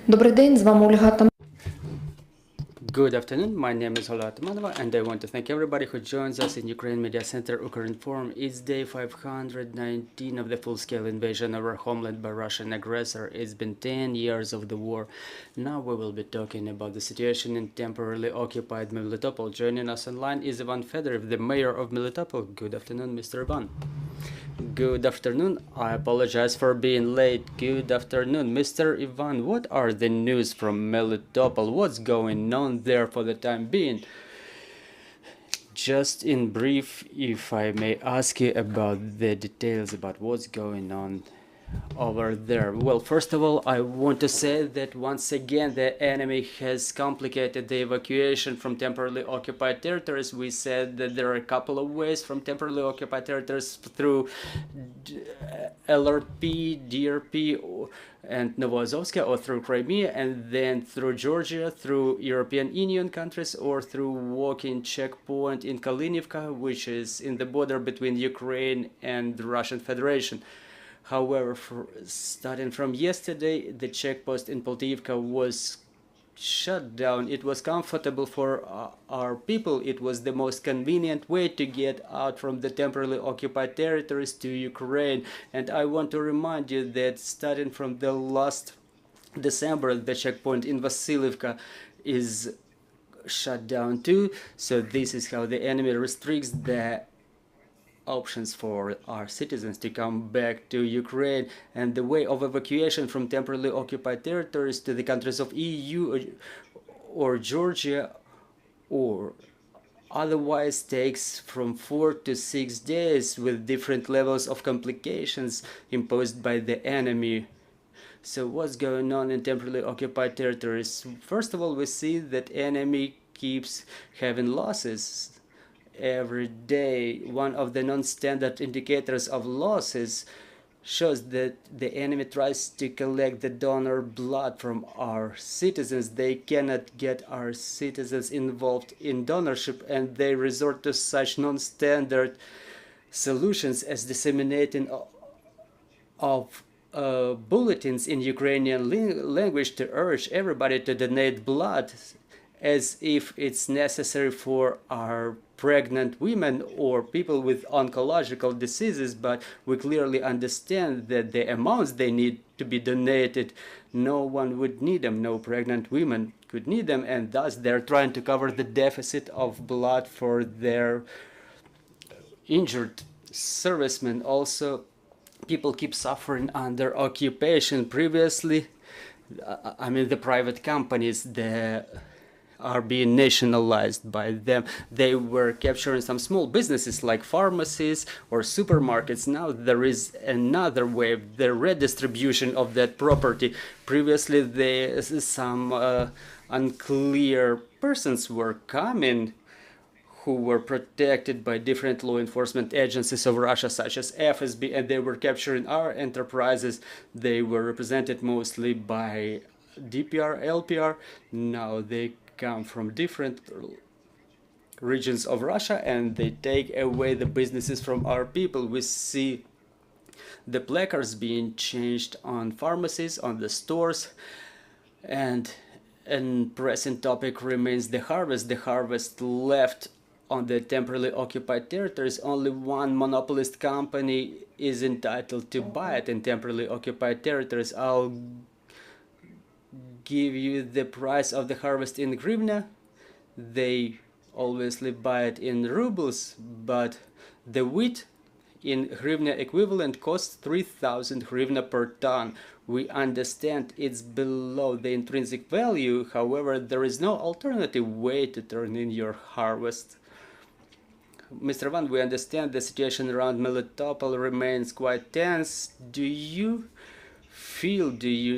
Добрий день, з вами Ольга Там. Good afternoon, my name is Ola Atamanova and I want to thank everybody who joins us in Ukraine Media Center Ukraine Forum. It's day 519 of the full-scale invasion of our homeland by Russian aggressor. It's been 10 years of the war. Now we will be talking about the situation in temporarily occupied Melitopol. Joining us online is Ivan Fedorov, the mayor of Melitopol. Good afternoon, Mr. Ivan. Good afternoon. I apologize for being late. Good afternoon, Mr. Ivan. What are the news from Melitopol? What's going on there for the time being? Just in brief, if I may ask you about the details about what's going on over there. Well, first of all, I want to say that once again the enemy has complicated the evacuation from temporarily occupied territories. We said that there are a couple of ways from temporarily occupied territories through LRP, DRP, and Novozovska, or through Crimea, and then through Georgia, through European Union countries, or through walking checkpoint in Kalinivka, which is in the border between Ukraine and the Russian Federation. However, starting from yesterday, the checkpost in Poltavka was shut down. It was comfortable for our people. It was the most convenient way to get out from the temporarily occupied territories to Ukraine. And I want to remind you that starting from the last December, the checkpoint in Vasilievka is shut down too. So this is how the enemy restricts the options for our citizens to come back to Ukraine, and the way of evacuation from temporarily occupied territories to the countries of EU or Georgia or otherwise takes from 4 to 6 days with different levels of complications imposed by the enemy. So what's going on in temporarily occupied territories? First of all, we see that enemy keeps having losses. Every day, one of the non-standard indicators of losses shows that the enemy tries to collect the donor blood from our citizens. They cannot get our citizens involved in donorship, and they resort to such non-standard solutions as disseminating of bulletins in Ukrainian language to urge everybody to donate blood, as if it's necessary for our pregnant women or people with oncological diseases, but we clearly understand that the amounts they need to be donated, no one would need them, no pregnant women could need them, and thus they're trying to cover the deficit of blood for their injured servicemen. Also, people keep suffering under occupation. Previously, the private companies, are being nationalized by them. They were capturing some small businesses like pharmacies or supermarkets. Now there is another way, the redistribution of that property. Previously, some unclear persons were coming who were protected by different law enforcement agencies of Russia, such as FSB, and they were capturing our enterprises. They were represented mostly by DPR, LPR. Now they come from different regions of Russia, and they take away the businesses from our people. We see the placards being changed on pharmacies, on the stores, and an pressing topic remains the harvest. The harvest left on the temporarily occupied territories. Only one monopolist company is entitled to buy it in temporarily occupied territories. I'll give you the price of the harvest in hryvnia. They obviously buy it in rubles, but the wheat in hryvnia equivalent costs 3,000 hryvnia per ton. We understand it's below the intrinsic value. However, there is no alternative way to turn in your harvest. Mr. Van, we understand the situation around Melitopol remains quite tense. Do you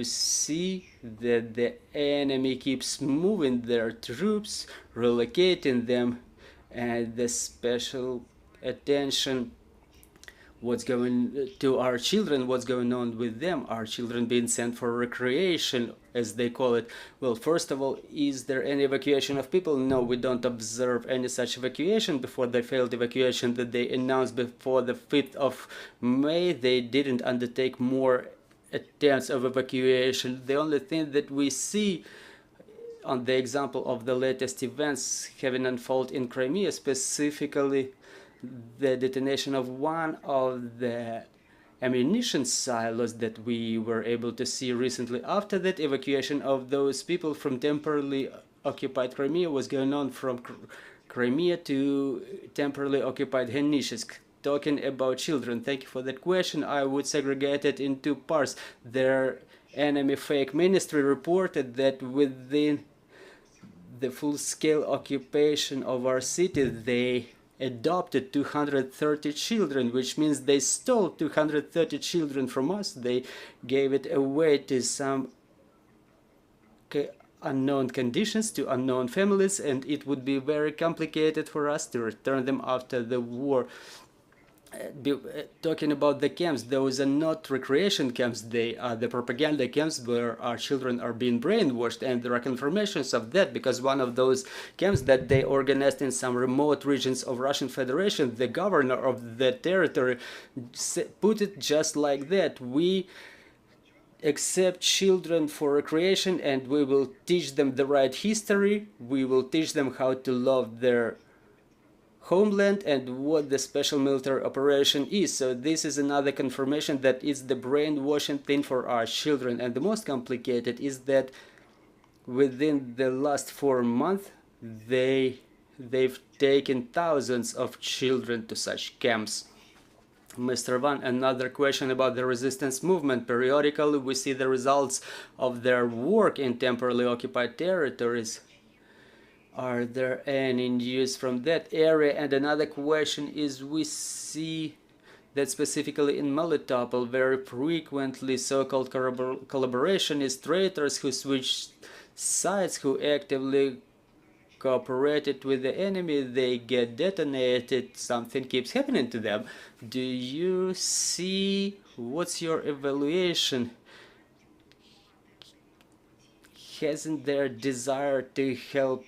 see that the enemy keeps moving their troops, relocating them, and the special attention what's going to our children, what's going on with them, our children being sent for recreation, as they call it? Well, first of all, is there any evacuation of people? No, we don't observe any such evacuation. Before the failed evacuation that they announced before the 5th of May, they didn't undertake more attempts of evacuation. The only thing that we see on the example of the latest events having unfolded in Crimea, specifically the detonation of one of the ammunition silos that we were able to see recently. After that, evacuation of those people from temporarily occupied Crimea was going on from Crimea to temporarily occupied Henishsk. Talking about children, thank you for that question. I would segregate it in two parts. Their enemy fake ministry reported that within the full-scale occupation of our city, they adopted 230 children, which means they stole 230 children from us. They gave it away to some unknown conditions, to unknown families, and it would be very complicated for us to return them after the war. Talking about the camps, those are not recreation camps, they are the propaganda camps where our children are being brainwashed, and there are confirmations of that, because one of those camps that they organized in some remote regions of Russian Federation, the governor of the territory put it just like that: we accept children for recreation and we will teach them the right history, we will teach them how to love their homeland and what the special military operation is. So this is another confirmation that it's the brainwashing thing for our children. And the most complicated is that within the last 4 months they've taken thousands of children to such camps. Mr. Van, another question about the resistance movement. Periodically we see the results of their work in temporarily occupied territories. Are there any news from that area? And another question is, we see that specifically in Melitopol very frequently so-called collaborationist traitors who switched sides, who actively cooperated with the enemy, they get detonated, something keeps happening to them. Do you see, what's your evaluation? Hasn't their desire to help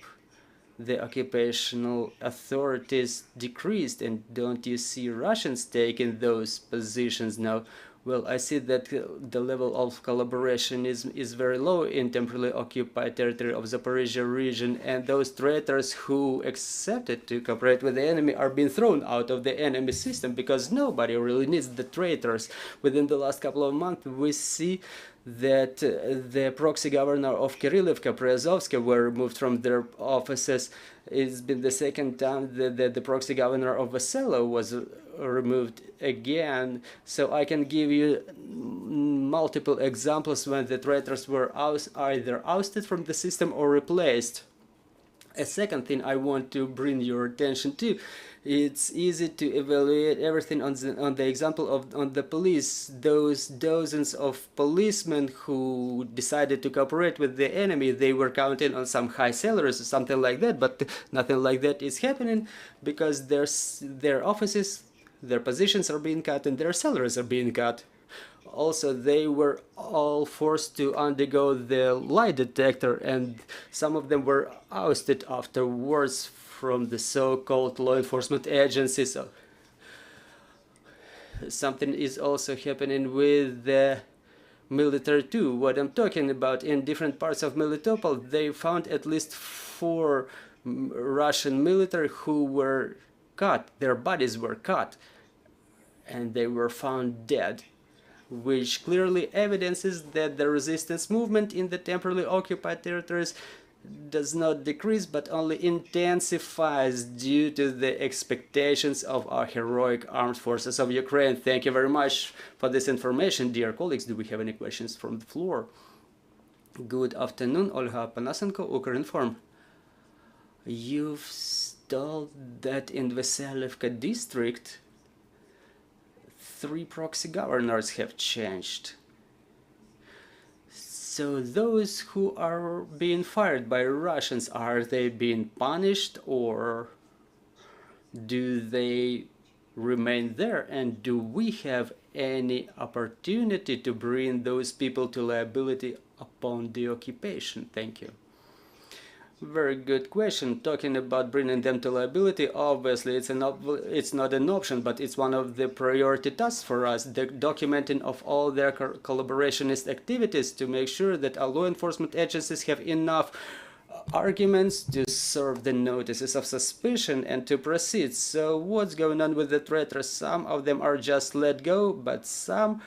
the occupational authorities decreased, and don't you see Russians taking those positions now? Well, I see that the level of collaboration is very low in temporarily occupied territory of Zaporizhia region, and those traitors who accepted to cooperate with the enemy are being thrown out of the enemy system, because nobody really needs the traitors. Within the last couple of months, we see that the proxy governor of Kirillivka, Priazovska, were removed from their offices. It's been the second time that the proxy governor of Vasela was removed again. So I can give you multiple examples when the traitors were either ousted from the system or replaced. A second thing I want to bring your attention to, it's easy to evaluate everything on the example of the police. Those dozens of policemen who decided to cooperate with the enemy, they were counting on some high salaries or something like that, but nothing like that is happening, because their offices, their positions are being cut and their salaries are being cut. Also, they were all forced to undergo the lie detector, and some of them were ousted afterwards from the so-called law enforcement agencies. Something is also happening with the military too. What I'm talking about, in different parts of Melitopol, they found at least 4 Russian military who were cut. Their bodies were cut, and they were found dead, which clearly evidences that the resistance movement in the temporarily occupied territories does not decrease but only intensifies due to the expectations of our heroic armed forces of Ukraine. Thank you very much for this information, dear colleagues. Do we have any questions from the floor? Good afternoon, Olga Panasenko, Ukrinform. You've told that in Veselivka district 3 proxy governors have changed. So those who are being fired by Russians, are they being punished, or do they remain there? And do we have any opportunity to bring those people to liability upon the occupation? Thank you. Very good question. Talking about bringing them to liability, obviously it's not an option, but it's one of the priority tasks for us, the documenting of all their collaborationist activities to make sure that our law enforcement agencies have enough arguments to serve the notices of suspicion and to proceed. So what's going on with the traitors? Some of them are just let go, but some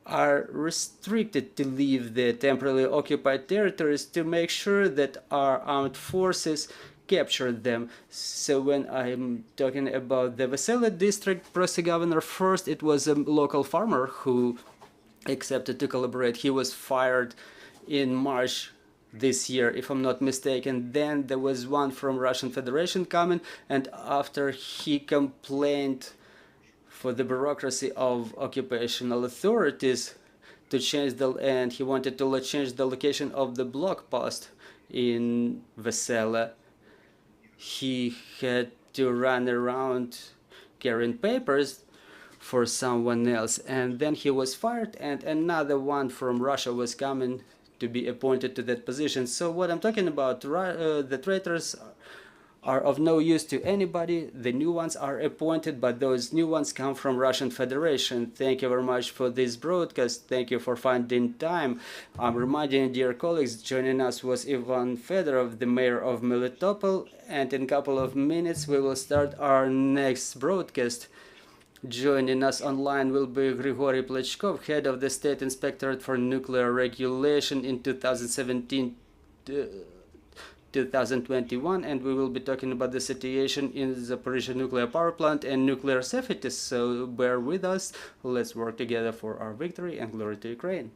are restricted to leave the temporarily occupied territories to make sure that our armed forces capture them. So when I'm talking about the Vesela district proxy governor, first it was a local farmer who accepted to collaborate. He was fired in March this year, if I'm not mistaken. Then there was one from Russian Federation coming, and after he complained for the bureaucracy of occupational authorities to change and he wanted to change the location of the block post in Vesela. He had to run around carrying papers for someone else, and then he was fired, and another one from Russia was coming to be appointed to that position. So what I'm talking about, the traitors are of no use to anybody. The new ones are appointed, but those new ones come from Russian Federation. Thank you very much for this broadcast. Thank you for finding time. I'm reminding dear colleagues, joining us was Ivan Fedorov, the mayor of Melitopol, and in a couple of minutes we will start our next broadcast. Joining us online will be Grigory Plechkov, head of the State Inspectorate for Nuclear Regulation in 2017 2021, and we will be talking about the situation in the Zaporizhzhia nuclear power plant and nuclear safety. So bear with us. Let's work together for our victory and glory to Ukraine.